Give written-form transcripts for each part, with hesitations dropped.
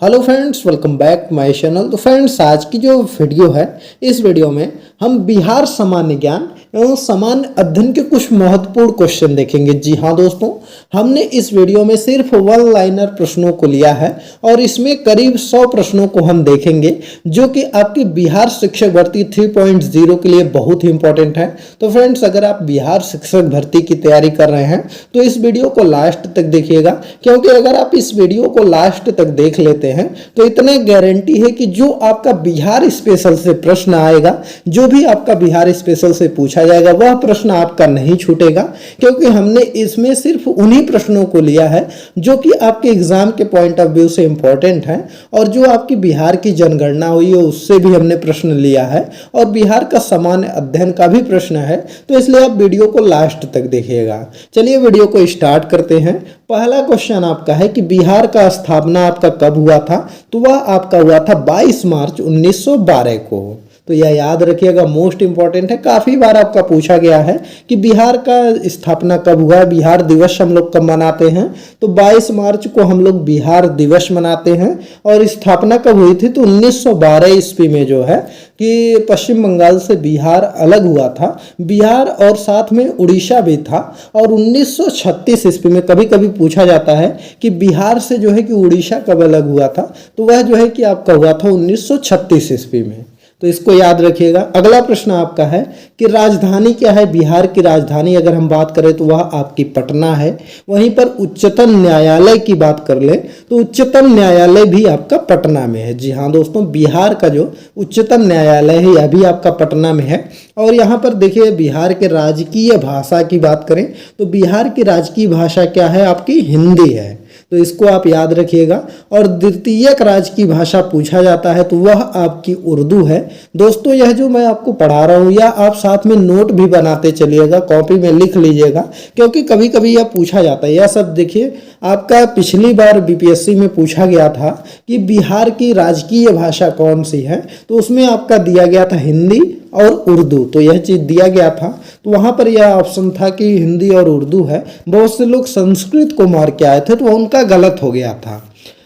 Hello friends, welcome back my channel. तो friends, आज की जो वीडियो है, इस वीडियो में हम बिहार सामान्य ज्ञान एवं सामान्य अध्ययन के कुछ महत्वपूर्ण क्वेश्चन देखेंगे। जी हाँ दोस्तों, हमने इस वीडियो में सिर्फ वन लाइनर प्रश्नों को लिया है और इसमें करीब 100 प्रश्नों को हम देखेंगे, जो कि आपकी बिहार शिक्षक भर्ती 3.0 के लिए बहुत ही इंपॉर्टेंट है। तो फ्रेंड्स, अगर आप बिहार शिक्षक भर्ती की तैयारी कर रहे हैं तो इस वीडियो को लास्ट तक देखिएगा, क्योंकि अगर आप इस वीडियो को लास्ट तक देख लेते हैं तो इतने गारंटी है कि जो आपका बिहार स्पेशल से प्रश्न आएगा, जो भी आपका बिहार स्पेशल से पूछा जाएगा, वह प्रश्न आपका नहीं छूटेगा, क्योंकि हमने इसमें सिर्फ उन्हीं प्रश्नों को लिया है जो कि आपके एग्जाम के पॉइंट ऑफ व्यू से इंपॉर्टेंट है, और जो आपकी बिहार की जनगणना हुई है उससे भी हमने प्रश्न लिया है, और बिहार का सामान्य अध्ययन का भी प्रश्न है। तो इसलिए आप वीडियो को लास्ट तक देखिएगा। चलिए वीडियो को स्टार्ट करते हैं। पहला क्वेश्चन आपका है कि बिहार का स्थापना आपका कब हुआ था? तो वह आपका हुआ था 22 मार्च 1912 को। तो यह याद रखिएगा, मोस्ट इंपॉर्टेंट है। काफी बार आपका पूछा गया है कि बिहार का स्थापना कब हुआ, बिहार दिवस हम लोग कब मनाते हैं? तो 22 मार्च को हम लोग बिहार दिवस मनाते हैं। और स्थापना कब हुई थी? तो 1912 ईस्वी में जो है कि पश्चिम बंगाल से बिहार अलग हुआ था, बिहार और साथ में उड़ीसा भी था। और 1936 ईस्वी में कभी कभी पूछा जाता है कि बिहार से जो है कि उड़ीसा कब अलग हुआ था? तो वह जो है कि आपका हुआ था 1936 ईस्वी में। तो इसको याद रखिएगा। अगला प्रश्न आपका है कि राजधानी क्या है? बिहार की राजधानी अगर हम बात करें तो वह आपकी पटना है। वहीं पर उच्चतम न्यायालय की बात कर ले तो उच्चतम न्यायालय भी आपका पटना में है। जी हाँ दोस्तों, बिहार का जो उच्चतम न्यायालय है यह भी आपका पटना में है। और यहाँ पर देखिए, बिहार के राजकीय भाषा की बात करें तो बिहार की राजकीय भाषा क्या है? आपकी हिंदी है। तो इसको आप याद रखिएगा। और द्वितीयक राजकीय भाषा पूछा जाता है तो वह आपकी उर्दू है। दोस्तों, यह जो मैं आपको पढ़ा रहा हूँ या आप साथ में नोट भी बनाते चलिएगा, कॉपी में लिख लीजिएगा, क्योंकि कभी कभी यह पूछा जाता है। यह सब देखिए, आपका पिछली बार बीपीएससी में पूछा गया था कि बिहार की राजकीय भाषा कौन सी है, तो उसमें आपका दिया गया था हिंदी और उर्दू। तो यह चीज दिया गया था, तो वहां पर यह ऑप्शन था कि हिंदी और उर्दू है। बहुत से लोग संस्कृत को मार के आए थे तो उनका गलत हो गया था।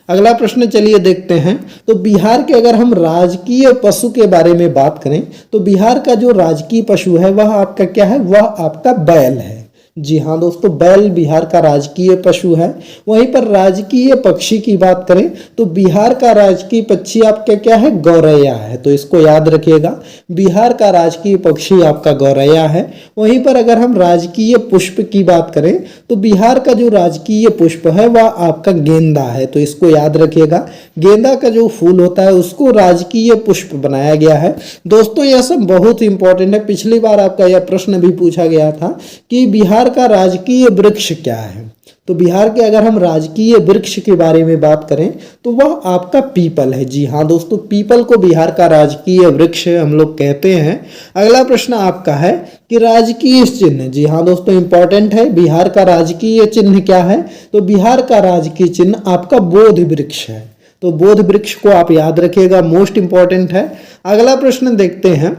अगला प्रश्न चलिए देखते हैं। तो बिहार के अगर हम राजकीय पशु के बारे में बात करें तो बिहार का जो राजकीय पशु है वह आपका क्या है? वह आपका बैल है। जी हाँ दोस्तों, बैल बिहार का राजकीय पशु है। वहीं पर राजकीय पक्षी की बात करें तो बिहार का राजकीय पक्षी आपका क्या है? गौरैया है। तो इसको याद रखिएगा, बिहार का राजकीय पक्षी आपका गौरैया है। वहीं पर अगर हम राजकीय पुष्प की बात करें तो बिहार का जो राजकीय पुष्प है वह आपका गेंदा है। तो इसको याद रखिएगा, गेंदा का जो फूल होता है उसको राजकीय पुष्प बनाया गया है। दोस्तों, यह सब बहुत इंपॉर्टेंट है। पिछली बार आपका यह प्रश्न भी पूछा गया था कि बिहार का राजकीय वृक्ष क्या है? तो बिहार के अगर हम राजकीय वृक्ष के बारे में बात करें तो वह आपका पीपल है। जी हाँ दोस्तों, पीपल को बिहार का राजकीय वृक्ष हम लोग कहते हैं। अगला प्रश्न आपका है कि राजकीय चिन्ह। जी हाँ दोस्तों, इंपॉर्टेंट है। बिहार का राजकीय चिन्ह क्या है? तो बिहार का राजकीय चिन्ह आपका बोध वृक्ष है। तो बोध वृक्ष को आप याद रखिएगा, मोस्ट इंपॉर्टेंट है। अगला प्रश्न देखते हैं।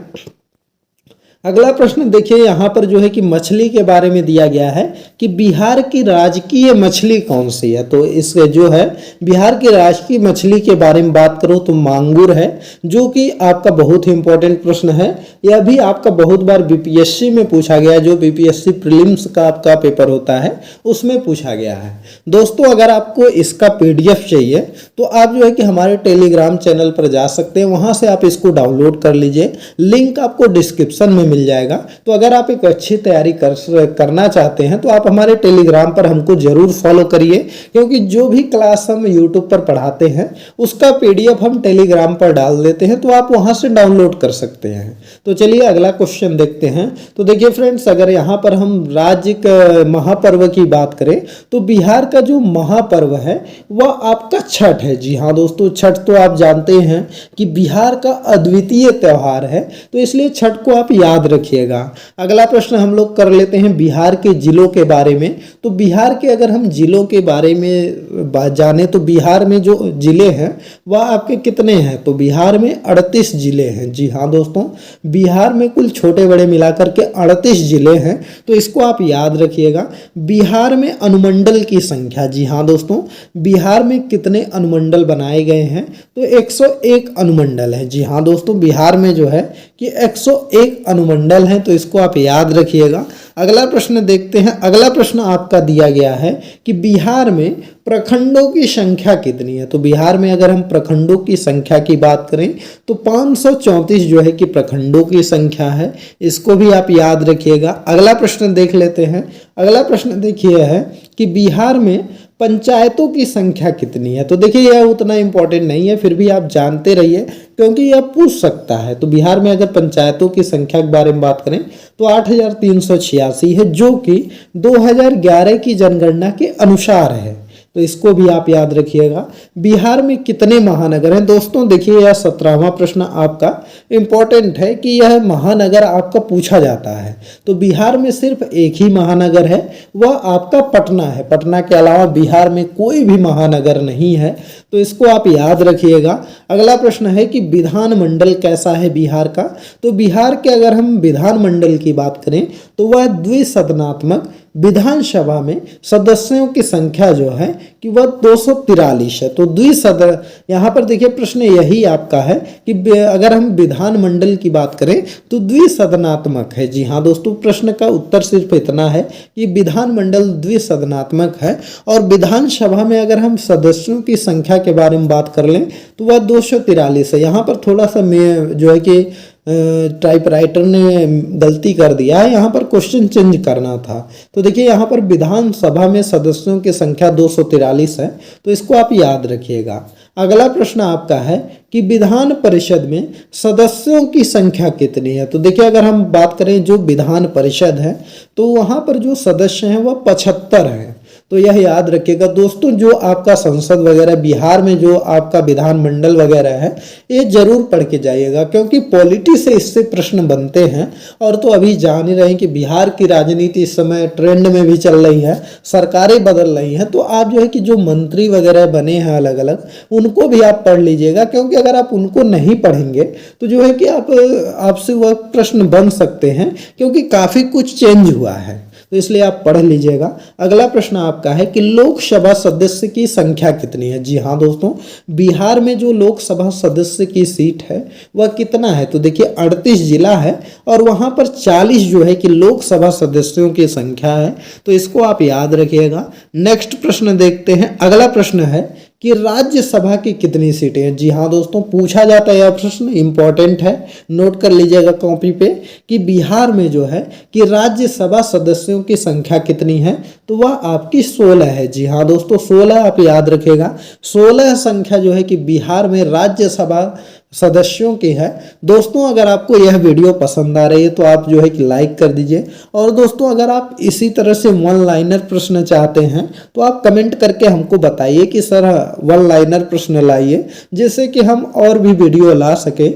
अगला प्रश्न देखिए, यहाँ पर जो है कि मछली के बारे में दिया गया है कि बिहार की राजकीय मछली कौन सी है? तो इसके जो है बिहार की राजकीय मछली के बारे में बात करो तो मांगुर है, जो कि आपका बहुत ही इंपॉर्टेंट प्रश्न है। यह भी आपका बहुत बार बीपीएससी में पूछा गया है, जो बीपीएससी प्रीलिम्स का आपका पेपर होता है उसमें पूछा गया है। दोस्तों, अगर आपको इसका पीडीएफ चाहिए तो आप जो है कि हमारे टेलीग्राम चैनल पर जा सकते हैं, वहां से आप इसको डाउनलोड कर लीजिए। लिंक आपको डिस्क्रिप्शन में मिल जाएगा। तो अगर आप एक अच्छी तैयारी करना चाहते हैं तो आप हमारे टेलीग्राम पर हमको जरूर फॉलो करिए, क्योंकि जो भी क्लास हम यूट्यूब पर पढ़ाते हैं उसका पीडीएफ हम टेलीग्राम पर डाल देते हैं, तो आप वहां से डाउनलोड कर सकते हैं। तो चलिए अगला क्वेश्चन देखते हैं। तो देखिए फ्रेंड्स, अगर यहाँ पर हम राज्य का महापर्व की बात करें तो बिहार का जो महापर्व है वह आपका छठ है। जी हाँ दोस्तों, छठ तो आप जानते हैं कि बिहार का अद्वितीय त्योहार है, तो इसलिए छठ को आप याद याद रखिएगा। अगला प्रश्न हम लोग कर लेते हैं बिहार के जिलों के बारे में। तो बिहार के अगर हम जिलों के बारे में जाने तो बिहार में जो जिले हैं वह आपके कितने हैं? तो बिहार में 38 जिले हैं। जी हाँ दोस्तों, बिहार में कुल छोटे बड़े मिलाकर के 38 जिले हैं। तो इसको आप याद रखिएगा। बिहार में अनुमंडल की संख्या, जी हाँ दोस्तों, बिहार में कितने अनुमंडल बनाए गए हैं? तो 101 अनुमंडल है। जी हाँ दोस्तों, बिहार में जो है कि 101 अनुमंडल हैं। तो इसको आप याद रखिएगा। अगला प्रश्न देखते हैं। अगला प्रश्न आपका दिया गया है कि बिहार में प्रखंडों की संख्या कितनी है? तो बिहार में अगर हम प्रखंडों की संख्या की बात करें तो 534 जो है कि प्रखंडों की संख्या है। इसको भी आप याद रखिएगा। अगला प्रश्न देख लेते हैं। अगला प्रश्न देखिए है कि बिहार में पंचायतों की संख्या कितनी है? तो देखिए यह उतना इंपॉर्टेंट नहीं है, फिर भी आप जानते रहिए क्योंकि यह पूछ सकता है। तो बिहार में अगर पंचायतों की संख्या के बारे में बात करें तो 8386 है, जो कि 2011 की जनगणना के अनुसार है। तो इसको भी आप याद रखिएगा। बिहार में कितने महानगर हैं? दोस्तों देखिए यह 17वां प्रश्न आपका इंपॉर्टेंट है कि यह महानगर आपका पूछा जाता है। तो बिहार में सिर्फ एक ही महानगर है, वह आपका पटना है। पटना के अलावा बिहार में कोई भी महानगर नहीं है। तो इसको आप याद रखिएगा। अगला प्रश्न है कि विधानमंडल कैसा है बिहार का? तो बिहार के अगर हम विधानमंडल की बात करें तो वह द्विसदनात्मक विधानसभा में सदस्यों की संख्या जो है कि वह 243 है। तो द्विसदन, यहाँ पर देखिए प्रश्न यही आपका है कि अगर हम विधानमंडल की बात करें तो द्विसदनात्मक है। जी हाँ दोस्तों, प्रश्न का उत्तर सिर्फ इतना है कि विधानमंडल द्विसदनात्मक है। और विधानसभा में अगर हम सदस्यों की संख्या के बारे में बात कर लें तो वह 243 है। यहाँ पर थोड़ा सा जो है कि टाइपराइटर ने गलती कर दिया है, यहाँ पर क्वेश्चन चेंज करना था। तो देखिए यहाँ पर विधानसभा में सदस्यों की संख्या 243 है। तो इसको आप याद रखिएगा। अगला प्रश्न आपका है कि विधान परिषद में सदस्यों की संख्या कितनी है? तो देखिए अगर हम बात करें जो विधान परिषद है तो वहाँ पर जो सदस्य हैं वह 75 हैं। तो यह याद रखिएगा दोस्तों। जो आपका संसद वगैरह बिहार में जो आपका विधानमंडल वगैरह है ये जरूर पढ़ के जाइएगा, क्योंकि पॉलिटी से इससे प्रश्न बनते हैं। और तो अभी जान ही रहे हैं कि बिहार की राजनीति इस समय ट्रेंड में भी चल रही है, सरकारें बदल रही हैं। तो आप जो है कि जो मंत्री वगैरह बने हैं अलग अलग, उनको भी आप पढ़ लीजिएगा, क्योंकि अगर आप उनको नहीं पढ़ेंगे तो जो है कि आपसे वह प्रश्न बन सकते हैं, क्योंकि काफ़ी कुछ चेंज हुआ है। तो इसलिए आप पढ़ लीजिएगा। अगला प्रश्न आपका है कि लोकसभा सदस्य की संख्या कितनी है? जी हाँ दोस्तों, बिहार में जो लोकसभा सदस्य की सीट है वह कितना है? तो देखिए 38 जिला है और वहाँ पर 40 जो है कि लोकसभा सदस्यों की संख्या है। तो इसको आप याद रखिएगा। नेक्स्ट प्रश्न देखते हैं। अगला प्रश्न है कि राज्यसभा की कितनी सीटें हैं? जी हाँ दोस्तों, पूछा जाता है यह प्रश्न, इंपॉर्टेंट है, नोट कर लीजिएगा कॉपी पे कि बिहार में जो है कि राज्यसभा सदस्यों की संख्या कितनी है? तो वह आपकी 16 है। जी हाँ दोस्तों, 16 आप याद रखिएगा। 16 संख्या जो है कि बिहार में राज्यसभा सदस्यों की है। दोस्तों अगर आपको यह वीडियो पसंद आ रही है तो आप जो है कि लाइक कर दीजिए। और दोस्तों अगर आप इसी तरह से वन लाइनर प्रश्न चाहते हैं तो आप कमेंट करके हमको बताइए कि सर वन लाइनर प्रश्न लाइए, जिससे कि हम और भी वीडियो ला सके।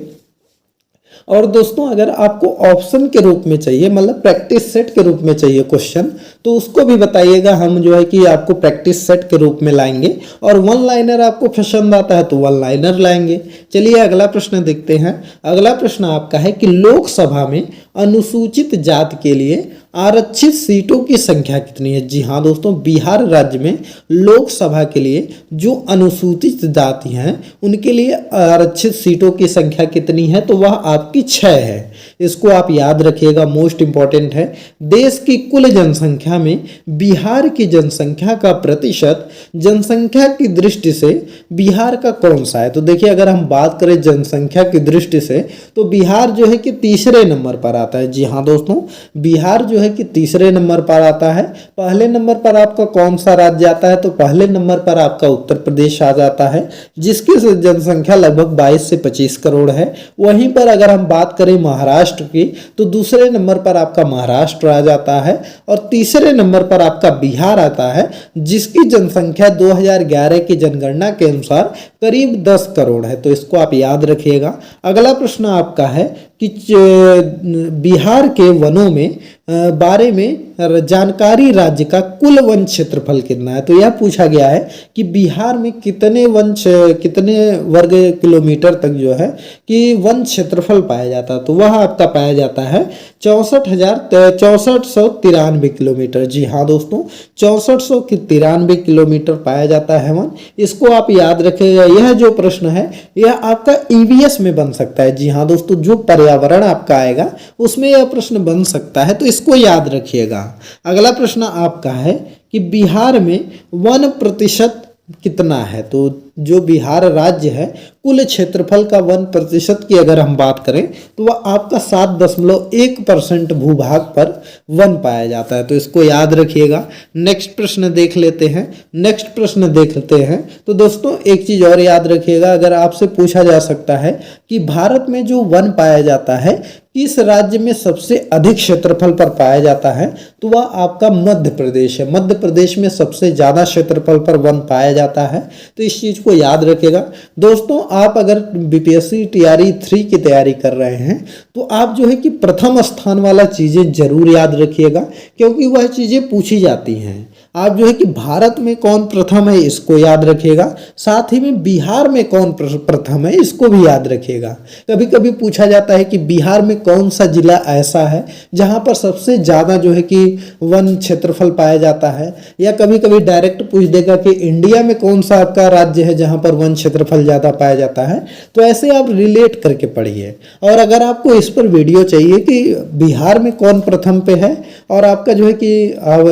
और दोस्तों अगर आपको ऑप्शन के रूप में चाहिए, मतलब प्रैक्टिस सेट के रूप में चाहिए क्वेश्चन, तो उसको भी बताइएगा। हम जो है कि आपको प्रैक्टिस सेट के रूप में लाएंगे। और वन लाइनर आपको पसंद आता है तो वन लाइनर लाएंगे। चलिए अगला प्रश्न देखते हैं। अगला प्रश्न आपका है कि लोकसभा में अनुसूचित जाति के लिए आरक्षित सीटों की संख्या कितनी है? जी हाँ दोस्तों, बिहार राज्य में लोकसभा के लिए जो अनुसूचित जाति हैं उनके लिए आरक्षित सीटों की संख्या कितनी है? तो वह आपकी 6 है। इसको आप याद रखिएगा, मोस्ट इंपॉर्टेंट है। देश की कुल जनसंख्या में बिहार की जनसंख्या का प्रतिशत जनसंख्या की दृष्टि से बिहार का कौन सा है? तो देखिए अगर हम बात करें जनसंख्या की दृष्टि से तो बिहार जो है कि तीसरे नंबर पर आता है। जी हाँ दोस्तों, बिहार जो है कि तीसरे नंबर पर आता है। पहले नंबर पर आपका कौन सा राज्य आता है? तो पहले नंबर पर आपका उत्तर प्रदेश आ जाता है, जिसकी जनसंख्या लगभग 22 से 25 करोड़ है। वहीं पर अगर हम बात करें महाराष्ट्र की तो दूसरे नंबर पर आपका महाराष्ट्र आ जाता है और तीसरे नंबर पर आपका बिहार आता है, जिसकी जनसंख्या 2011 की जनगणना के अनुसार करीब 10 करोड़ है, तो इसको आप याद रखिएगा। अगला प्रश्न आपका है कि बिहार के वनों में बारे में जानकारी राज्य का कुल वन क्षेत्रफल कितना है। तो यह पूछा गया है कि बिहार में कितने वर्ग किलोमीटर तक जो है कि वन क्षेत्रफल पाया जाता है। तो वह आपका पाया जाता है 6493 किलोमीटर। जी हाँ दोस्तों, 6493 किलोमीटर पाया जाता है वन। इसको आप याद रखिएगा। यह जो प्रश्न है यह आपका ईवीएस में बन सकता है। जी हाँ दोस्तों, जो पर्यावरण आपका आएगा उसमें यह प्रश्न बन सकता है, तो इसको याद रखिएगा। अगला प्रश्न आपका है कि बिहार में वन प्रतिशत कितना है। तो जो बिहार राज्य है कुल क्षेत्रफल का 1% की अगर हम बात करें तो वह आपका 7.1% भूभाग पर वन पाया जाता है, तो इसको याद रखिएगा। नेक्स्ट प्रश्न देख लेते हैं। तो दोस्तों एक चीज और याद रखिएगा, अगर आपसे पूछा जा सकता है कि भारत में जो वन पाया जाता है किस राज्य में सबसे अधिक क्षेत्रफल पर पाया जाता है, तो वह आपका मध्य प्रदेश है। मध्य प्रदेश में सबसे ज्यादा क्षेत्रफल पर वन पाया जाता है, तो इस चीज को याद रखिएगा। दोस्तों आप अगर बीपीएससी टीआरई 3 की तैयारी कर रहे हैं तो आप जो है कि प्रथम स्थान वाला चीजें जरूर याद रखिएगा, क्योंकि वह चीजें पूछी जाती हैं। आप जो है कि भारत में कौन प्रथम है इसको याद रखिएगा, साथ ही में बिहार में कौन प्रथम है इसको भी याद रखिएगा। कभी कभी पूछा जाता है कि बिहार में कौन सा जिला ऐसा है जहां पर सबसे ज्यादा जो है कि वन क्षेत्रफल पाया जाता है, या कभी कभी डायरेक्ट पूछ देगा कि इंडिया में कौन सा आपका राज्य है जहां पर वन क्षेत्रफल ज्यादा पाया जाता है। तो ऐसे आप रिलेट करके पढ़िए। और अगर आपको इस पर वीडियो चाहिए कि बिहार में कौन प्रथम पे है और आपका जो है कि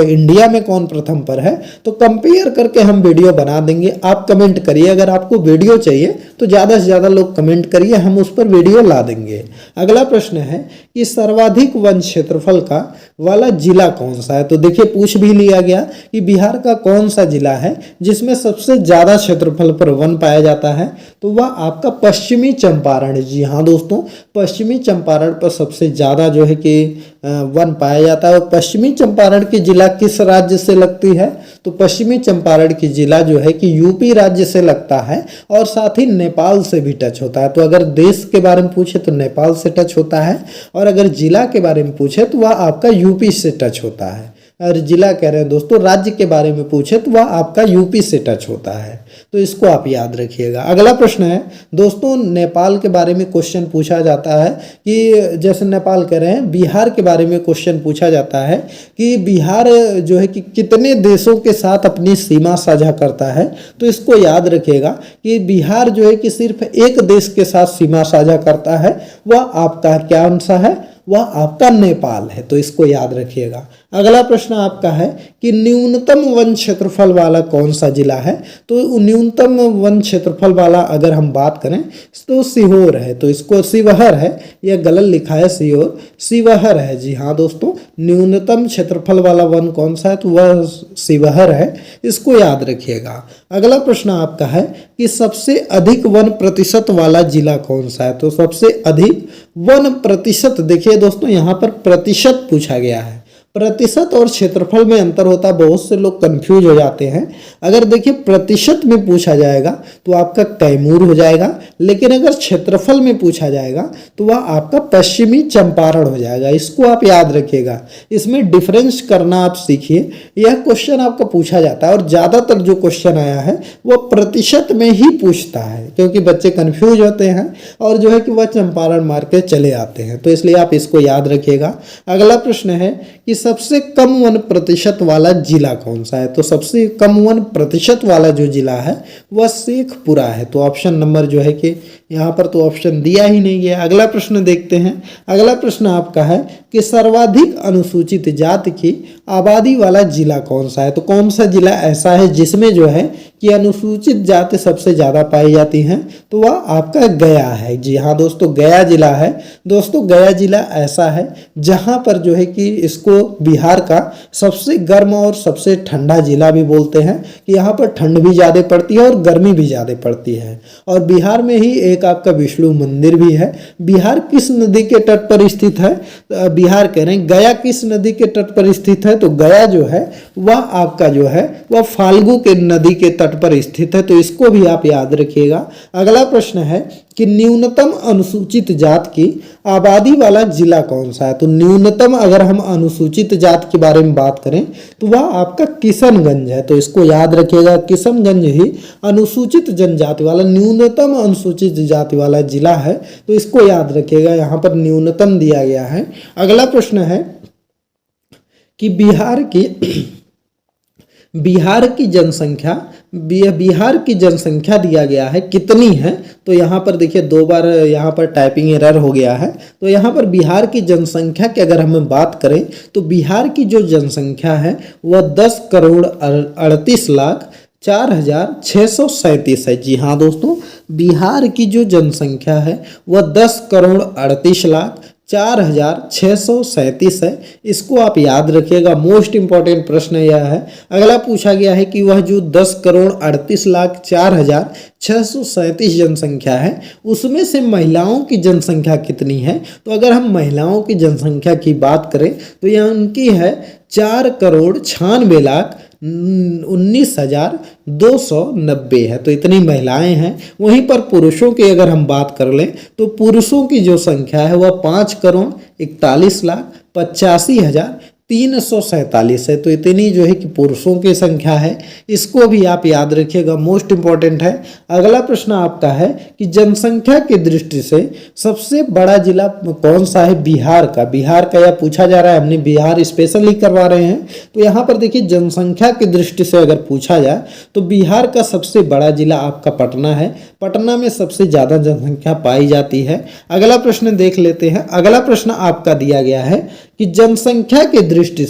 इंडिया में कौन प्रथम पर है, तो कंपेयर करके हम वीडियो बना देंगे। आप कमेंट करिए, अगर आपको वीडियो चाहिए तो ज्यादा से ज्यादा लोग कमेंट करिए, हम उस पर वीडियो ला देंगे। अगला प्रश्न है कि सर्वाधिक वन क्षेत्रफल का वाला जिला कौन सा है। तो देखिए पूछ भी लिया गया कि बिहार का कौन सा जिला है जिसमें सबसे ज्यादा क्षेत्रफल पर वन पाया जाता है, तो वह आपका पश्चिमी चंपारण। जी हाँ दोस्तों, पश्चिमी चंपारण पर सबसे ज्यादा जो है कि वन पाया जाता है। और पश्चिमी चंपारण की जिला किस राज्य से लगती है, तो पश्चिमी चंपारण की जिला जो है कि यूपी राज्य से लगता है और साथ ही नेपाल से भी टच होता है। तो अगर देश के बारे में पूछे तो नेपाल से टच होता है, और अगर जिला के बारे में पूछे तो वह आपका यूपी से टच होता है। और जिला कह रहे हैं दोस्तों, राज्य के बारे में पूछे तो वह आपका यूपी से टच होता है, तो इसको आप याद रखिएगा। अगला प्रश्न है दोस्तों, नेपाल के बारे में क्वेश्चन पूछा जाता है कि जैसे नेपाल कह रहे हैं, बिहार के बारे में क्वेश्चन पूछा जाता है कि बिहार जो है कि कितने देशों के साथ अपनी सीमा साझा करता है। तो इसको याद रखिएगा कि बिहार जो है कि सिर्फ एक देश के साथ सीमा साझा करता है, वह आपका क्या सा है, वह आपका नेपाल है, तो इसको याद रखिएगा। अगला प्रश्न आपका है कि न्यूनतम वन क्षेत्रफल वाला कौन सा जिला है। तो न्यूनतम वन क्षेत्रफल वाला अगर हम बात करें तो सीहोर है, तो इसको शिवहर है, यह गलत लिखा है सीहोर, शिवहर है। जी हाँ दोस्तों, न्यूनतम क्षेत्रफल वाला वन कौन सा है, तो वह शिवहर है, इसको याद रखिएगा। अगला प्रश्न आपका है कि सबसे अधिक वन प्रतिशत वाला जिला कौन सा है। तो सबसे अधिक वन प्रतिशत, देखिए दोस्तों यहाँ पर प्रतिशत पूछा गया है, प्रतिशत और क्षेत्रफल में अंतर होता है, बहुत से लोग कंफ्यूज हो जाते हैं। अगर देखिए प्रतिशत में पूछा जाएगा तो आपका कैमूर हो जाएगा, लेकिन अगर क्षेत्रफल में पूछा जाएगा तो वह आपका पश्चिमी चंपारण हो जाएगा। इसको आप याद रखिएगा, इसमें डिफरेंस करना आप सीखिए। यह क्वेश्चन आपका पूछा जाता है और ज़्यादातर जो क्वेश्चन आया है वह प्रतिशत में ही पूछता है, क्योंकि बच्चे कन्फ्यूज होते हैं और जो है कि वह चंपारण मार के चले आते हैं, तो इसलिए आप इसको याद रखिएगा। अगला प्रश्न है कि सबसे कम वन प्रतिशत वाला जिला कौन सा है। तो सबसे कम वन प्रतिशत वाला जो जिला है वह शेखपुरा है, तो ऑप्शन नंबर जो है कि यहाँ पर तो ऑप्शन दिया ही नहीं गया। अगला प्रश्न देखते हैं। अगला प्रश्न आपका है कि सर्वाधिक अनुसूचित जाति की आबादी वाला जिला कौन सा है। तो कौन सा जिला ऐसा है जिसमें जो है कि अनुसूचित जाति सबसे ज़्यादा पाई जाती हैं, तो वह आपका गया है। जी हाँ दोस्तों, गया जिला है। दोस्तों गया जिला ऐसा है जहाँ पर जो है कि इसको बिहार का सबसे गर्म और सबसे ठंडा जिला भी बोलते हैं, कि यहाँ पर ठंड भी ज़्यादा पड़ती है और गर्मी भी ज़्यादा पड़ती है। और बिहार में ही एक आपका विष्णु मंदिर भी है। बिहार किस नदी के तट पर स्थित है, बिहार कह रहे हैं गया किस नदी के तट पर स्थित है, तो गया जो है वह आपका जो है वह फाल्गु के नदी के तट तट पर स्थित है, तो इसको भी आप याद रखिएगा। अगला प्रश्न है कि न्यूनतम अनुसूचित जात की आबादी वाला जिला कौन सा है। तो न्यूनतम अगर हम अनुसूचित जात के बारे में बात करें तो वह आपका किशनगंज है, तो इसको याद रखिएगा। किशनगंज ही अनुसूचित जनजाति वाला, न्यूनतम अनुसूचित जाति वाला जिला है, तो इसको याद रखिएगा। यहाँ पर न्यूनतम दिया गया है। अगला प्रश्न है कि बिहार की जनसंख्या दिया गया है कितनी है। तो यहाँ पर देखिए 2 बार यहाँ पर टाइपिंग एरर हो गया है। तो यहाँ पर बिहार की जनसंख्या की अगर हम बात करें तो बिहार की जो जनसंख्या है वह 10,38,04,637 है। जी हाँ दोस्तों, बिहार की जो जनसंख्या है वह 10,38,04,637 है। इसको आप याद रखिएगा। मोस्ट इंपॉर्टेंट प्रश्न यह है। अगला पूछा गया है कि वह जो 10,38,04,637 जनसंख्या है उसमें से महिलाओं की जनसंख्या कितनी है। तो अगर हम महिलाओं की जनसंख्या की बात करें तो यह उनकी है 4,96,19,290 है। तो इतनी महिलाएं हैं। वहीं पर पुरुषों की अगर हम बात कर लें तो पुरुषों की जो संख्या है वह 5,41,85,347 है। तो इतनी जो है कि पुरुषों की संख्या है। इसको भी आप याद रखिएगा, मोस्ट इंपॉर्टेंट है। अगला प्रश्न आपका है कि जनसंख्या की दृष्टि से सबसे बड़ा जिला कौन सा है बिहार का। बिहार का यह पूछा जा रहा है, हमने बिहार स्पेशली करवा रहे हैं। तो यहाँ पर देखिए जनसंख्या की दृष्टि से अगर पूछा जाए तो बिहार का सबसे बड़ा जिला आपका पटना है। पटना में सबसे ज़्यादा जनसंख्या पाई जाती है। अगला प्रश्न देख लेते हैं। अगला प्रश्न आपका दिया गया है कि जनसंख्या की दृष्टि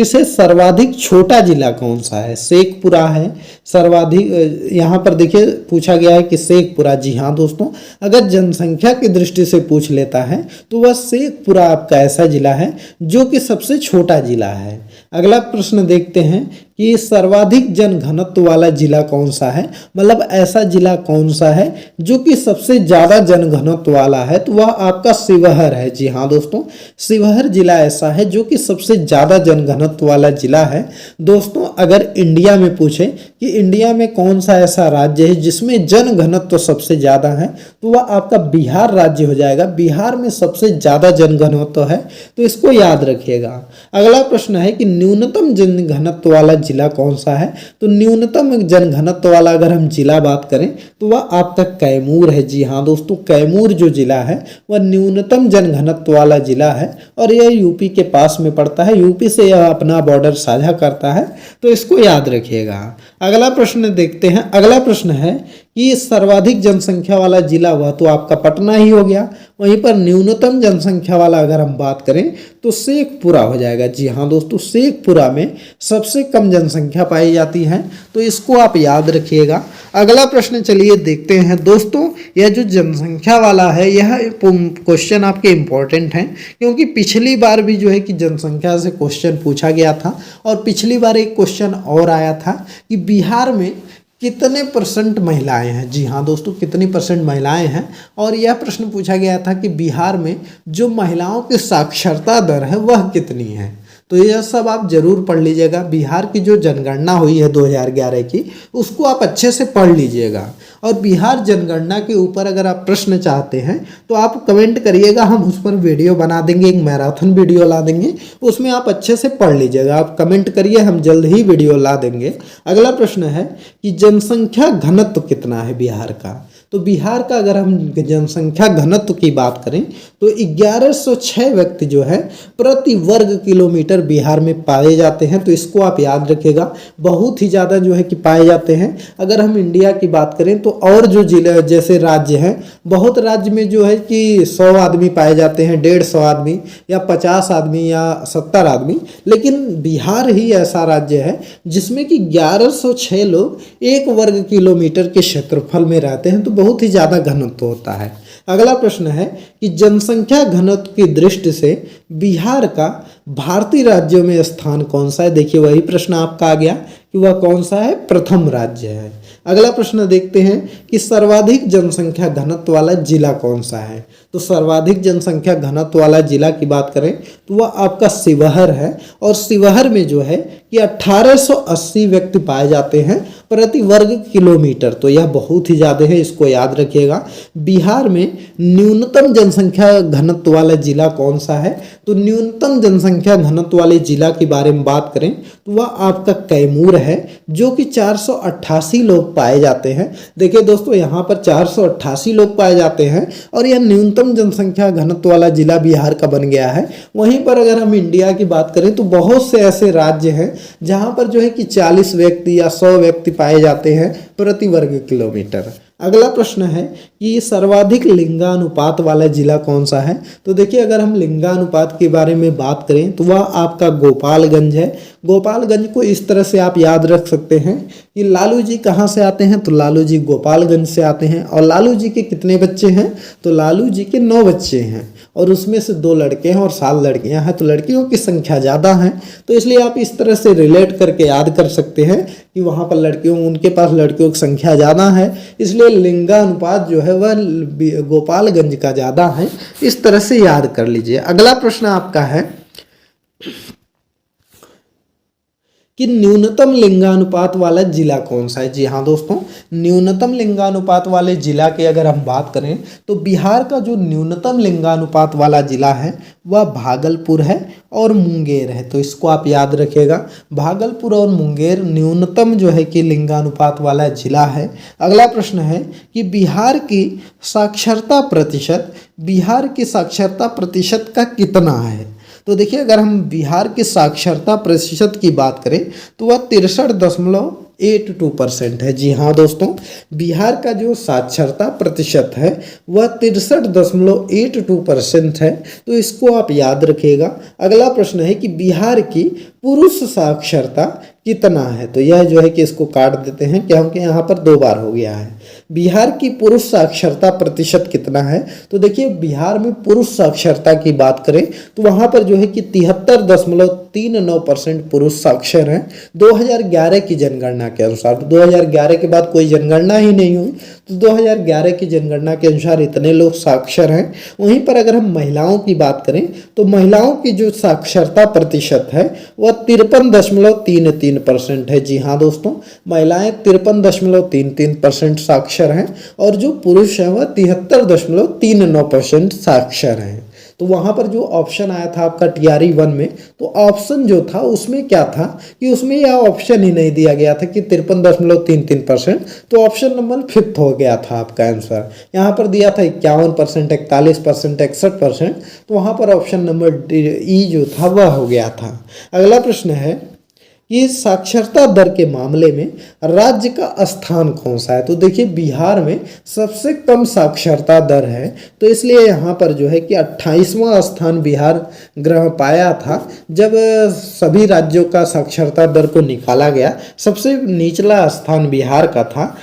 से सर्वाधिक छोटा जिला कौन सा है। शेखपुरा है सर्वाधिक। यहाँ पर देखिए पूछा गया है कि शेखपुरा। जी हाँ दोस्तों, अगर जनसंख्या की दृष्टि से पूछ लेता है तो वह शेखपुरा आपका ऐसा जिला है जो कि सबसे छोटा जिला है। अगला प्रश्न देखते हैं कि सर्वाधिक जनघनत्व वाला जिला कौन सा है, मतलब ऐसा जिला कौन सा है जो कि सबसे ज़्यादा जनघनत्व वाला है। तो वह आपका शिवहर है। जी हाँ दोस्तों, शिवहर जिला ऐसा है जो कि सबसे ज़्यादा जनघनत्व वाला जिला है। दोस्तों अगर इंडिया में पूछे कि इंडिया में कौन सा ऐसा राज्य है जिसमें जनघनत्व सबसे ज़्यादा है तो वह आपका बिहार राज्य हो जाएगा। बिहार में सबसे ज़्यादा जनघनत्व है, तो इसको याद रखिएगा। अगला प्रश्न है कि न्यूनतम जनघनत्व वाला जिला कौन सा है। तो न्यूनतम जनघनत्व वाला अगर हम जिला बात करें तो वह आपका कैमूर है। जी हाँ दोस्तों, कैमूर जो जिला है वह न्यूनतम जनघनत्व वाला जिला है और यह यूपी के पास में पड़ता है। यूपी से यह अपना बॉर्डर साझा करता है, तो इसको याद रखिएगा। अगला प्रश्न देखते हैं। अगला प्रश्न है कि सर्वाधिक जनसंख्या वाला जिला वह तो आपका पटना ही हो गया। वहीं पर न्यूनतम जनसंख्या वाला अगर हम बात करें तो शेखपुरा हो जाएगा। जी हाँ दोस्तों, शेखपुरा में सबसे कम जनसंख्या पाई जाती है, तो इसको आप याद रखिएगा। अगला प्रश्न चलिए देखते हैं। दोस्तों यह जो जनसंख्या वाला है यह क्वेश्चन आपके इम्पोर्टेंट हैं, क्योंकि पिछली बार भी जो है कि जनसंख्या से क्वेश्चन पूछा गया था और पिछली बार एक क्वेश्चन और आया था कि बिहार में कितने % महिलाएं हैं। जी हाँ दोस्तों, कितनी % महिलाएं हैं। और यह प्रश्न पूछा गया था कि बिहार में जो महिलाओं की साक्षरता दर है वह कितनी है। तो यह सब आप जरूर पढ़ लीजिएगा। बिहार की जो जनगणना हुई है 2011 की, उसको आप अच्छे से पढ़ लीजिएगा। और बिहार जनगणना के ऊपर अगर आप प्रश्न चाहते हैं तो आप कमेंट करिएगा, हम उस पर वीडियो बना देंगे, एक मैराथन वीडियो ला देंगे, उसमें आप अच्छे से पढ़ लीजिएगा। आप कमेंट करिए, हम जल्द ही वीडियो ला देंगे। अगला प्रश्न है कि जनसंख्या घनत्व कितना है बिहार का। तो बिहार का अगर हम जनसंख्या घनत्व की बात करें तो 1106 व्यक्ति जो है प्रति वर्ग किलोमीटर बिहार में पाए जाते हैं। तो इसको आप याद रखिएगा, बहुत ही ज़्यादा जो है कि पाए जाते हैं। अगर हम इंडिया की बात करें तो और जो जिले जैसे राज्य हैं, बहुत राज्य में जो है कि 100 आदमी पाए जाते हैं, 150 आदमी या 50 आदमी या 70 आदमी, लेकिन बिहार ही ऐसा राज्य है जिसमें कि 1106 लोग 1 वर्ग किलोमीटर के क्षेत्रफल में रहते हैं। तो बहुत ही ज़्यादा घनत्व होता है। अगला प्रश्न है कि जनसंख्या घनत्व की दृष्टि से बिहार का भारतीय राज्यों में स्थान कौन सा है। देखिए वही प्रश्न आपका आ गया कि वह कौन सा है, प्रथम राज्य है। अगला प्रश्न देखते हैं कि सर्वाधिक जनसंख्या घनत्व वाला जिला कौन सा है। तो सर्वाधिक जनसंख्या घनत्व वाला जिला की बात करें तो वह आपका शिवहर है। और शिवहर में जो है कि 1880 व्यक्ति पाए जाते हैं प्रति वर्ग किलोमीटर, तो यह बहुत ही ज़्यादा है, इसको याद रखिएगा। बिहार में न्यूनतम जनसंख्या घनत्व वाला जिला कौन सा है? तो न्यूनतम जनसंख्या घनत्व वाले जिला के बारे में बात करें तो वह आपका कैमूर है, जो कि 488 लोग पाए जाते हैं। देखिए दोस्तों, यहाँ पर 488 लोग पाए जाते हैं और यह न्यूनतम जनसंख्या घनत्व वाला जिला बिहार का बन गया है। वहीं पर अगर हम इंडिया की बात करें तो बहुत से ऐसे राज्य हैं जहाँ पर जो है कि 40 व्यक्ति या 100 व्यक्ति पाए जाते हैं प्रति वर्ग किलोमीटर। अगला प्रश्न है कि सर्वाधिक लिंगानुपात वाला जिला कौन सा है? तो देखिए, अगर हम लिंगानुपात के बारे में बात करें तो वह आपका गोपालगंज है। गोपालगंज को इस तरह से आप याद रख सकते हैं कि लालू जी कहाँ से आते हैं? तो लालू जी गोपालगंज से आते हैं। और लालू जी के कितने बच्चे हैं? तो लालू जी के 9 बच्चे हैं और उसमें से 2 लड़के हैं और 7 लड़कियां हैं, तो लड़कियों की संख्या ज़्यादा है। तो इसलिए आप इस तरह से रिलेट करके याद कर सकते हैं कि वहाँ पर उनके पास लड़कियों की संख्या ज़्यादा है, इसलिए लिंगानुपात जो है वह गोपालगंज का ज़्यादा है। इस तरह से याद कर लीजिए। अगला प्रश्न आपका है कि न्यूनतम लिंगानुपात वाला जिला कौन सा है? जी हाँ दोस्तों, न्यूनतम लिंगानुपात वाले जिला की अगर हम बात करें तो बिहार का जो न्यूनतम लिंगानुपात वाला जिला है वह भागलपुर है और मुंगेर है। तो इसको आप याद रखिएगा, भागलपुर और मुंगेर न्यूनतम जो है कि लिंगानुपात वाला जिला है। अगला प्रश्न है कि बिहार की साक्षरता प्रतिशत का कितना है? तो देखिए, अगर हम बिहार की साक्षरता प्रतिशत की बात करें तो वह 63.82% है। जी हाँ दोस्तों, बिहार का जो साक्षरता प्रतिशत है वह 63.82% है। तो इसको आप याद रखिएगा। अगला प्रश्न है कि बिहार की पुरुष साक्षरता कितना है? तो यह जो है कि इसको काट देते हैं क्योंकि यहाँ पर 2 बार हो गया है। बिहार की पुरुष साक्षरता प्रतिशत कितना है? तो देखिए, बिहार में पुरुष साक्षरता की बात करें तो वहाँ पर जो है कि 73.39% पुरुष साक्षर हैं 2011 की जनगणना के अनुसार। 2011 के बाद कोई जनगणना ही नहीं हुई, तो 2011 की जनगणना के अनुसार इतने लोग साक्षर हैं। वहीं पर अगर हम महिलाओं की बात करें तो महिलाओं की जो साक्षरता प्रतिशत है वह 53.33% है। जी हाँ दोस्तों, महिलाएं 53.33% साक्षर हैं और जो पुरुष हैं वह 73.39% साक्षर हैं। तो वहाँ पर जो ऑप्शन आया था आपका TRE 1 में, तो ऑप्शन जो था उसमें क्या था कि उसमें यह ऑप्शन ही नहीं दिया गया था कि 53.33%, तो ऑप्शन नंबर 5 हो गया था आपका आंसर। यहाँ पर दिया था 51%, 41%, 61%, तो वहाँ पर ऑप्शन नंबर E जो था वह हो गया था। अगला प्रश्न है कि साक्षरता दर के मामले में राज्य का स्थान कौन सा है? तो देखिए, बिहार में सबसे कम साक्षरता दर है, तो इसलिए यहाँ पर जो है कि 28वां स्थान बिहार ग्रह पाया था। जब सभी राज्यों का साक्षरता दर को निकाला गया, सबसे निचला स्थान बिहार का था।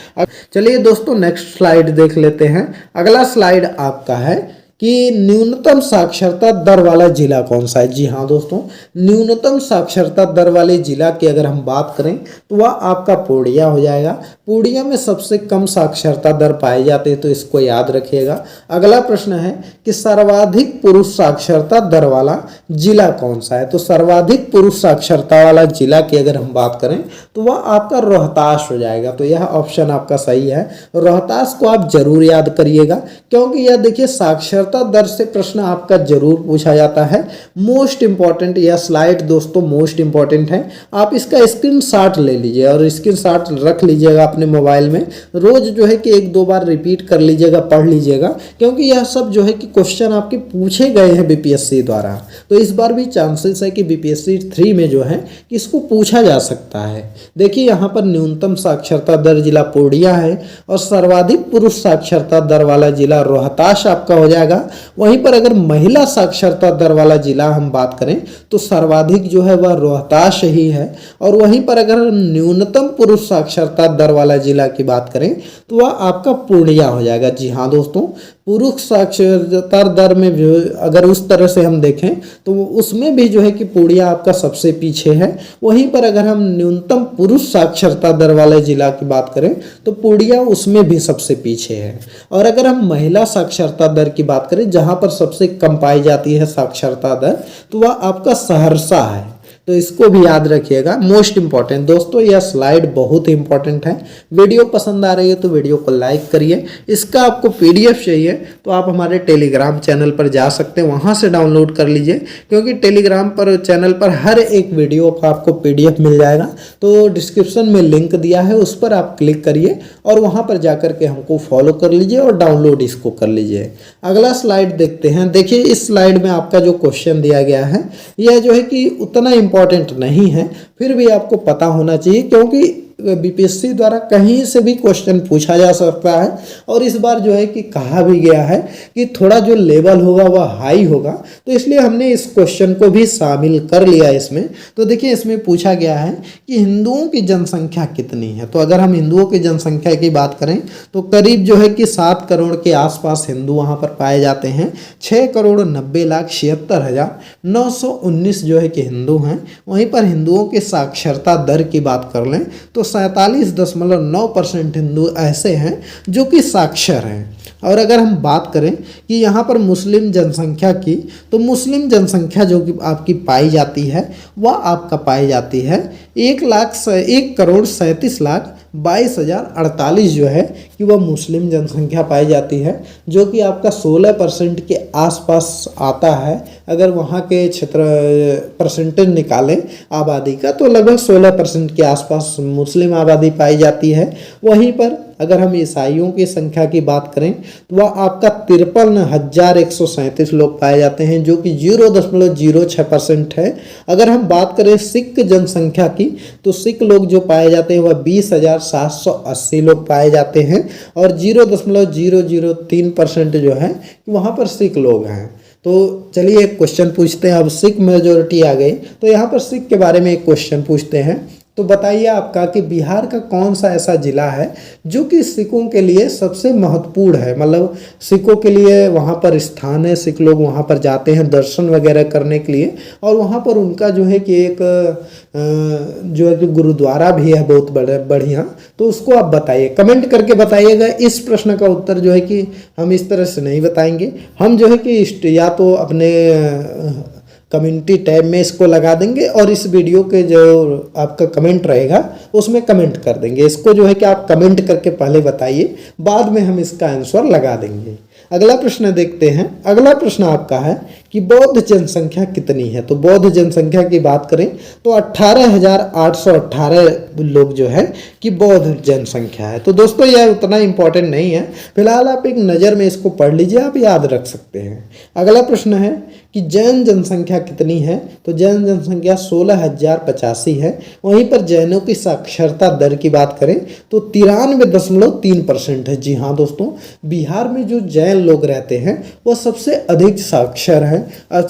चलिए दोस्तों, नेक्स्ट स्लाइड देख लेते हैं। अगला स्लाइड आपका है कि न्यूनतम साक्षरता दर वाला जिला कौन सा है? जी हाँ दोस्तों, न्यूनतम साक्षरता दर वाले जिला की अगर हम बात करें तो वह आपका पूर्णिया हो जाएगा। पूर्णिया में सबसे कम साक्षरता दर पाए जाते हैं, तो इसको याद रखिएगा। अगला प्रश्न है कि सर्वाधिक पुरुष साक्षरता दर वाला जिला कौन सा है? तो सर्वाधिक पुरुष साक्षरता वाला जिला की अगर हम बात करें तो वह आपका रोहतास हो जाएगा। तो यह ऑप्शन आपका सही है, रोहतास को आप जरूर याद करिएगा, क्योंकि यह देखिए साक्षरता दर से प्रश्न आपका जरूर पूछा जाता है। मोस्ट इंपॉर्टेंट यह स्लाइड दोस्तों मोस्ट इंपॉर्टेंट है, आप इसका स्क्रीनशॉट ले लीजिए और स्क्रीनशॉट रख लीजिएगा अपने मोबाइल में। रोज जो है कि 1-2 बार रिपीट कर लीजिएगा, पढ़ लीजिएगा, क्योंकि यह सब जो है कि क्वेश्चन आपके पूछे गए हैं BPSC द्वारा। तो इस बार भी चांसेस है कि BPSC 3 में जो है कि इसको पूछा जा सकता है। देखिए, यहाँ पर न्यूनतम साक्षरता दर जिला पूर्णिया है और सर्वाधिक पुरुष साक्षरता दर वाला जिला रोहतास आपका हो जाएगा। वहीं पर अगर महिला साक्षरता दर वाला जिला हम बात करें तो सर्वाधिक जो है वह रोहतास ही है। और वहीं पर अगर न्यूनतम पुरुष साक्षरता दर वाला जिला की बात करें तो वह आपका पूर्णिया हो जाएगा। जी हाँ दोस्तों, पुरुष साक्षरता दर में अगर उस तरह से हम देखें तो उसमें भी जो है कि पूर्णिया आपका सबसे पीछे है। वहीं पर अगर हम न्यूनतम पुरुष साक्षरता दर वाले जिला की बात करें तो पूर्णिया उसमें भी सबसे पीछे है। और अगर हम महिला साक्षरता दर की बात बात करें जहाँ पर सबसे कम पाई जाती है साक्षरता दर, तो वह आपका सहरसा है। तो इसको भी याद रखिएगा, मोस्ट इंपॉर्टेंट दोस्तों यह स्लाइड बहुत इंपॉर्टेंट है। वीडियो पसंद आ रही है तो वीडियो को लाइक करिए। इसका आपको पीडीएफ चाहिए तो आप हमारे टेलीग्राम चैनल पर जा सकते हैं, वहाँ से डाउनलोड कर लीजिए, क्योंकि टेलीग्राम पर चैनल पर हर एक वीडियो का आपको पीडीएफ मिल जाएगा। तो डिस्क्रिप्शन में लिंक दिया है, उस पर आप क्लिक करिए और वहाँ पर जा कर के हमको फॉलो कर लीजिए और डाउनलोड इसको कर लीजिए। अगला स्लाइड देखते हैं। देखिए इस स्लाइड में आपका जो क्वेश्चन दिया गया है यह जो है कि उतना इंपॉर्टेंट नहीं है, फिर भी आपको पता होना चाहिए, क्योंकि बीपीएससी द्वारा कहीं से भी क्वेश्चन पूछा जा सकता है। और इस बार जो है कि कहा भी गया है कि थोड़ा जो लेवल होगा वह हाई होगा, तो इसलिए हमने इस क्वेश्चन को भी शामिल कर लिया इसमें। तो देखिए इसमें पूछा गया है कि हिंदुओं की जनसंख्या कितनी है। तो अगर हम हिंदुओं की जनसंख्या की बात करें तो करीब जो है कि 7 करोड़ के आसपास हिंदू वहाँ पर पाए जाते हैं। 6,90,76,919 जो है कि हिंदू हैं। वहीं पर हिंदुओं के साक्षरता दर की बात कर लें तो 47.9% हिंदू ऐसे हैं जो कि साक्षर हैं। और अगर हम बात करें कि यहाँ पर मुस्लिम जनसंख्या की, तो मुस्लिम जनसंख्या जो कि आपकी पाई जाती है वह आपका पाई जाती है 1,37,22,048 जो है कि वह मुस्लिम जनसंख्या पाई जाती है, जो कि आपका 16% के आसपास आता है। अगर वहाँ के क्षेत्र परसेंटेज निकालें आबादी का तो लगभग 16% के आसपास मुस्लिम आबादी पाई जाती है। वहीं पर अगर हम ईसाइयों की संख्या की बात करें तो वह आपका 53,137 लोग पाए जाते हैं, जो कि 0.06% है। अगर हम बात करें सिख जनसंख्या की तो सिख लोग जो पाए जाते हैं वह 20,780 लोग पाए जाते हैं और 0.003% जो है वहाँ पर सिख लोग हैं। तो चलिए एक क्वेश्चन पूछते हैं। अब सिख मेजोरिटी आ गई तो यहाँ पर सिख के बारे में एक क्वेश्चन पूछते हैं। तो बताइए आपका कि बिहार का कौन सा ऐसा जिला है जो कि सिखों के लिए सबसे महत्वपूर्ण है, मतलब सिखों के लिए वहाँ पर स्थान है, सिख लोग वहाँ पर जाते हैं दर्शन वगैरह करने के लिए, और वहाँ पर उनका जो है कि एक जो है कि गुरुद्वारा भी है बहुत बढ़िया। तो उसको आप बताइए, कमेंट करके बताइएगा। इस प्रश्न का उत्तर जो है कि हम इस तरह से नहीं बताएंगे, हम जो है कि या तो अपने कम्युनिटी टैब में इसको लगा देंगे और इस वीडियो के जो आपका कमेंट रहेगा उसमें कमेंट कर देंगे। इसको जो है कि आप कमेंट करके पहले बताइए, बाद में हम इसका आंसर लगा देंगे। अगला प्रश्न देखते हैं। अगला प्रश्न आपका है कि बौद्ध जनसंख्या कितनी है। तो बौद्ध जनसंख्या की बात करें तो 18,818 लोग जो है कि बौद्ध जनसंख्या है। तो दोस्तों यह उतना इंपॉर्टेंट नहीं है, फिलहाल आप एक नज़र में इसको पढ़ लीजिए, आप याद रख सकते हैं। अगला प्रश्न है कि जैन जनसंख्या कितनी है। तो जैन जनसंख्या 16,085 है। वहीं पर जैनों की साक्षरता दर की बात करें तो 93.3% है। जी हाँ दोस्तों, बिहार में जो जैन लोग रहते हैं वह सबसे अधिक साक्षर हैं,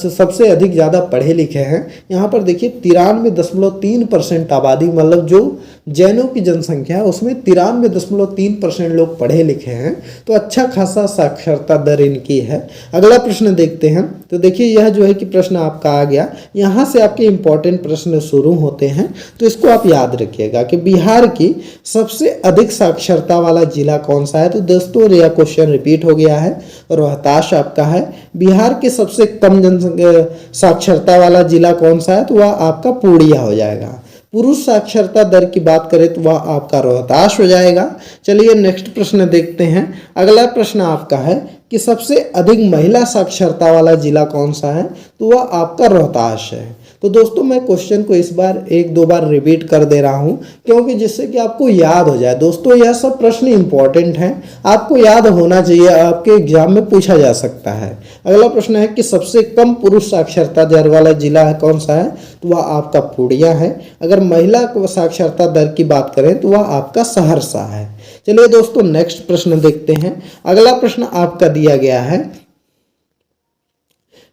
सबसे अधिक ज़्यादा पढ़े लिखे हैं। यहाँ पर देखिए 93.3% आबादी, मतलब जो जैनों की जनसंख्या है उसमें 93.3% लोग पढ़े लिखे हैं। तो अच्छा खासा साक्षरता दर इनकी है। अगला प्रश्न देखते हैं। तो देखिए यह जो है कि प्रश्न आपका आ गया, यहाँ से आपके इंपॉर्टेंट प्रश्न शुरू होते हैं। तो इसको आप याद रखिएगा कि बिहार की सबसे अधिक साक्षरता वाला जिला कौन सा है। तो दोस्तों यह क्वेश्चन रिपीट हो गया है, रोहतास आपका है। बिहार के सबसे कम जनसंख्या साक्षरता वाला जिला कौन सा है। तो वह आपका पूर्णिया हो जाएगा। पुरुष साक्षरता दर की बात करें तो वह आपका रोहतास हो जाएगा। चलिए नेक्स्ट प्रश्न देखते हैं। अगला प्रश्न आपका है कि सबसे अधिक महिला साक्षरता वाला जिला कौन सा है। तो वह आपका रोहतास है। तो दोस्तों मैं क्वेश्चन को इस बार 1-2 बार रिपीट कर दे रहा हूं, क्योंकि जिससे कि आपको याद हो जाए। दोस्तों यह सब प्रश्न इंपॉर्टेंट हैं, आपको याद होना चाहिए, आपके एग्जाम में पूछा जा सकता है। अगला प्रश्न है कि सबसे कम पुरुष साक्षरता दर वाला जिला है कौन सा है। तो वह आपका पूर्णिया है। अगर महिला साक्षरता दर की बात करें तो वह आपका सहरसा है। चलिए दोस्तों नेक्स्ट प्रश्न देखते हैं। अगला प्रश्न आपका दिया गया है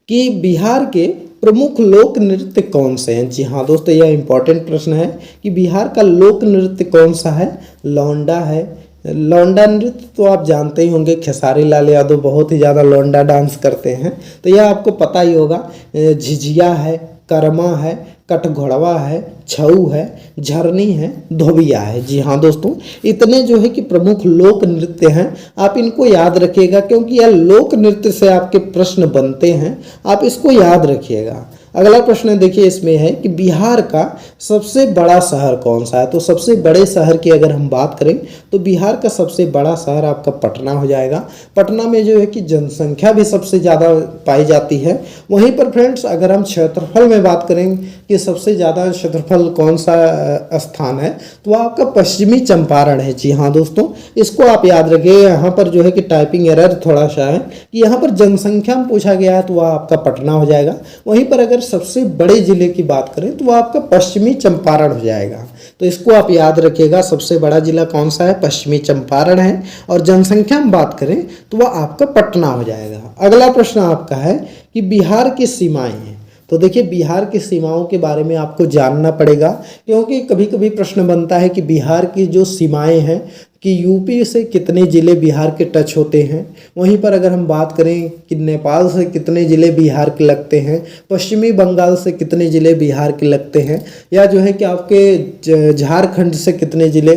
कि बिहार के प्रमुख लोक नृत्य कौन से हैं। जी हाँ दोस्तों, यह इंपॉर्टेंट प्रश्न है कि बिहार का लोक नृत्य कौन सा है। लौंडा है। लौंडा नृत्य तो आप जानते ही होंगे, खेसारी लाल यादव बहुत ही ज़्यादा लौंडा डांस करते हैं, तो यह आपको पता ही होगा। झिझिया है, कर्मा है, कटघोड़वा है, छऊ है, झरनी है, धोबिया है। जी हाँ दोस्तों, इतने जो है कि प्रमुख लोक नृत्य हैं। आप इनको याद रखिएगा क्योंकि यह लोक नृत्य से आपके प्रश्न बनते हैं, आप इसको याद रखिएगा। अगला प्रश्न देखिए इसमें है कि बिहार का सबसे बड़ा शहर कौन सा है। तो सबसे बड़े शहर की अगर हम बात करें तो बिहार का सबसे बड़ा शहर आपका पटना हो जाएगा। पटना में जो है कि जनसंख्या भी सबसे ज़्यादा पाई जाती है। वहीं पर फ्रेंड्स अगर हम क्षेत्रफल में बात करें कि सबसे ज़्यादा क्षेत्रफल कौन सा स्थान है तो वह आपका पश्चिमी चंपारण है। जी हाँ दोस्तों, इसको आप याद रखिए। यहाँ पर जो है कि टाइपिंग एरर थोड़ा सा है कि यहाँ पर जनसंख्या में पूछा गया है तो वह आपका पटना हो जाएगा। वहीं पर अगर सबसे बड़े जिले की बात करें तो वह आपका पश्चिमी चंपारण हो जाएगा। तो इसको आप याद रखिएगा, सबसे बड़ा जिला कौन सा है, पश्चिमी चंपारण है। और जनसंख्या में बात करें तो वह आपका पटना हो जाएगा। अगला प्रश्न आपका है कि बिहार की सीमाएं हैं। तो देखिए बिहार की सीमाओं के बारे में आपको जानना पड़ेगा क्योंकि कभी कभी प्रश्न बनता है कि बिहार की जो सीमाएं हैं कि यूपी से कितने ज़िले बिहार के टच होते हैं। वहीं पर अगर हम बात करें कि नेपाल से कितने ज़िले बिहार के लगते हैं, पश्चिमी बंगाल से कितने ज़िले बिहार के लगते हैं, या जो है कि आपके झारखंड से कितने ज़िले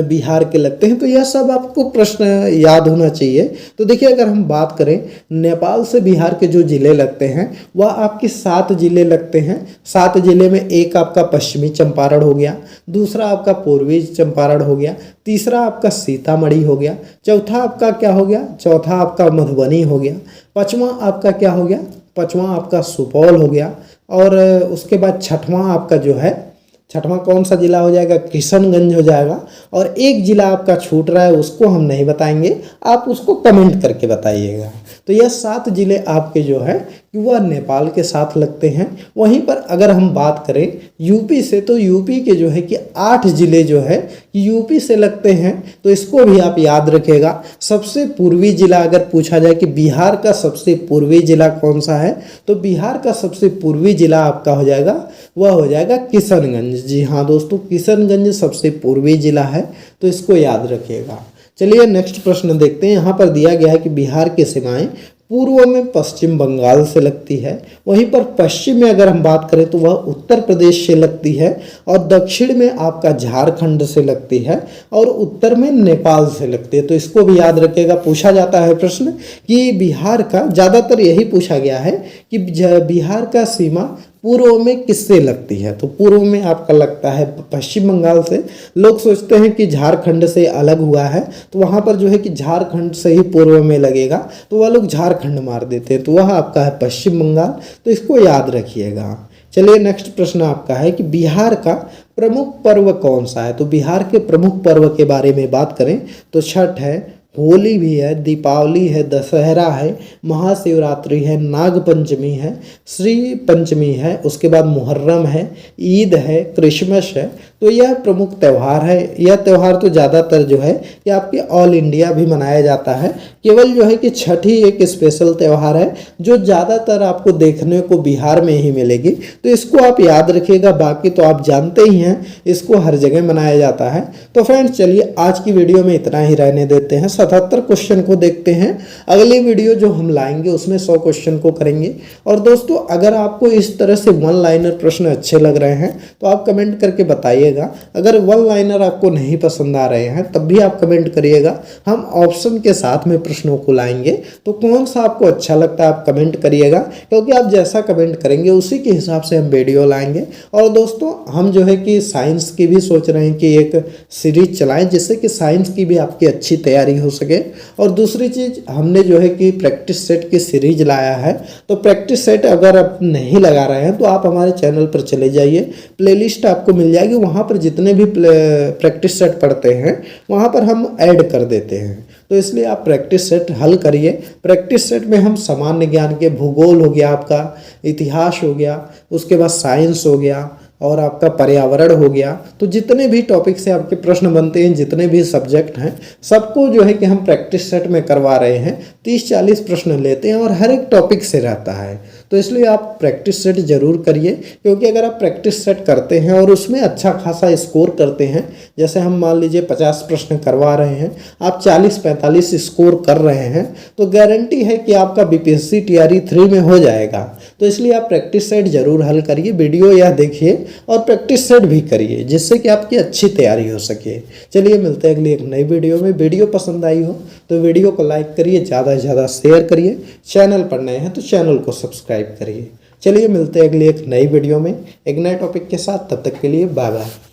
बिहार के लगते हैं, तो यह सब आपको प्रश्न याद होना चाहिए। तो देखिए अगर हम बात करें नेपाल से बिहार के जो ज़िले लगते हैं वह आपके 7 ज़िले लगते हैं। 7 ज़िले में एक आपका पश्चिमी चंपारण हो गया, दूसरा आपका पूर्वी चंपारण हो गया, तीसरा आपका सीतामढ़ी हो गया, चौथा आपका क्या हो गया, चौथा आपका मधुबनी हो गया, पांचवा आपका क्या हो गया, पांचवा आपका सुपौल हो गया, और उसके बाद छठवां आपका जो है, छठवां कौन सा जिला हो जाएगा, किशनगंज हो जाएगा। और एक जिला आपका छूट रहा है, उसको हम नहीं बताएंगे, आप उसको कमेंट करके बताइएगा। तो यह 7 जिले आपके जो है कि वह नेपाल के साथ लगते हैं। वहीं पर अगर हम बात करें यूपी से तो यूपी के जो है कि 8 जिले जो है कि यूपी से लगते हैं। तो इसको भी आप याद रखिएगा। सबसे पूर्वी जिला अगर पूछा जाए कि बिहार का सबसे पूर्वी जिला कौन सा है, तो बिहार का सबसे पूर्वी जिला आपका हो जाएगा, वह हो जाएगा किशनगंज। जी हाँ दोस्तों, किशनगंज सबसे पूर्वी जिला है, तो इसको याद रखिएगा। चलिए नेक्स्ट प्रश्न देखते हैं। यहाँ पर दिया गया है कि बिहार की सीमाएं पूर्व में पश्चिम बंगाल से लगती है, वहीं पर पश्चिम में अगर हम बात करें तो वह उत्तर प्रदेश से लगती है, और दक्षिण में आपका झारखंड से लगती है, और उत्तर में नेपाल से लगती है। तो इसको भी याद रखिएगा, पूछा जाता है प्रश्न कि बिहार का, ज़्यादातर यही पूछा गया है कि बिहार का सीमा पूर्व में किससे लगती है। तो पूर्व में आपका लगता है पश्चिम बंगाल से। लोग सोचते हैं कि झारखंड से अलग हुआ है, तो वहाँ पर जो है कि झारखंड से ही पूर्व में लगेगा, तो वह लोग झारखंड मार देते हैं, तो वह आपका है पश्चिम बंगाल। तो इसको याद रखिएगा। चलिए नेक्स्ट प्रश्न आपका है कि बिहार का प्रमुख पर्व कौन सा है। तो बिहार के प्रमुख पर्व के बारे में बात करें तो छठ है, होली भी है, दीपावली है, दशहरा है, महाशिवरात्रि है, नाग पंचमी है, श्री पंचमी है, उसके बाद मुहर्रम है, ईद है, क्रिसमस है। तो यह प्रमुख त्यौहार है। यह त्यौहार तो ज़्यादातर जो है कि आपके ऑल इंडिया भी मनाया जाता है। केवल जो है कि छठ ही एक स्पेशल त्यौहार है जो ज़्यादातर आपको देखने को बिहार में ही मिलेगी। तो इसको आप याद रखिएगा, बाकी तो आप जानते ही हैं, इसको हर जगह मनाया जाता है। तो फ्रेंड्स चलिए आज की वीडियो में इतना ही रहने देते हैं। 77 क्वेश्चन को देखते हैं। अगली वीडियो जो हम लाएंगे उसमें 100 क्वेश्चन को करेंगे। और दोस्तों अगर आपको इस तरह से 1 लाइनर प्रश्न अच्छे लग रहे हैं तो आप कमेंट करके बताइएगा। अगर 1 लाइनर आपको नहीं पसंद आ रहे हैं तब भी आप कमेंट करिएगा, हम ऑप्शन के साथ में प्रश्नों को लाएंगे। तो कौन सा आपको अच्छा लगता है आप कमेंट करिएगा, क्योंकि आप जैसा कमेंट करेंगे उसी के हिसाब से हम वीडियो लाएंगे। और दोस्तों हम जो है कि साइंस की भी सोच रहे हैं कि एक सीरीज चलाएं जिससे कि साइंस की भी आपकी अच्छी तैयारी हो सके। और दूसरी चीज़ हमने जो है कि प्रैक्टिस सेट की सीरीज लाया है। तो प्रैक्टिस सेट अगर आप नहीं लगा रहे हैं तो आप हमारे चैनल पर चले जाइए, प्लेलिस्ट आपको मिल जाएगी, वहाँ पर जितने भी प्रैक्टिस सेट पढ़ते हैं वहाँ पर हम ऐड कर देते हैं। तो इसलिए आप प्रैक्टिस सेट हल करिए। प्रैक्टिस सेट में हम सामान्य ज्ञान के, भूगोल हो गया, आपका इतिहास हो गया, उसके बाद साइंस हो गया, और आपका पर्यावरण हो गया। तो जितने भी टॉपिक से आपके प्रश्न बनते हैं, जितने भी सब्जेक्ट हैं, सबको जो है कि हम प्रैक्टिस सेट में करवा रहे हैं। 30-40 प्रश्न लेते हैं और हर एक टॉपिक से रहता है। तो इसलिए आप प्रैक्टिस सेट जरूर करिए, क्योंकि अगर आप प्रैक्टिस सेट करते हैं और उसमें अच्छा खासा स्कोर करते हैं, जैसे हम मान लीजिए 50 प्रश्न करवा रहे हैं, आप 40-45 स्कोर कर रहे हैं, तो गारंटी है कि आपका बीपीएससी टीआरई 3 में हो जाएगा। तो इसलिए आप प्रैक्टिस सेट जरूर हल करिए, वीडियो यह देखिए और प्रैक्टिस सेट भी करिए, जिससे कि आपकी अच्छी तैयारी हो सके। चलिए मिलते हैं अगली एक नई वीडियो में। वीडियो पसंद आई हो तो वीडियो को लाइक करिए, ज़्यादा से ज़्यादा शेयर करिए, चैनल पर नए हैं तो चैनल को सब्सक्राइब करिए। चलिए मिलते हैं अगली एक नई वीडियो में एक नए टॉपिक के साथ, तब तक के लिए बाय बाय।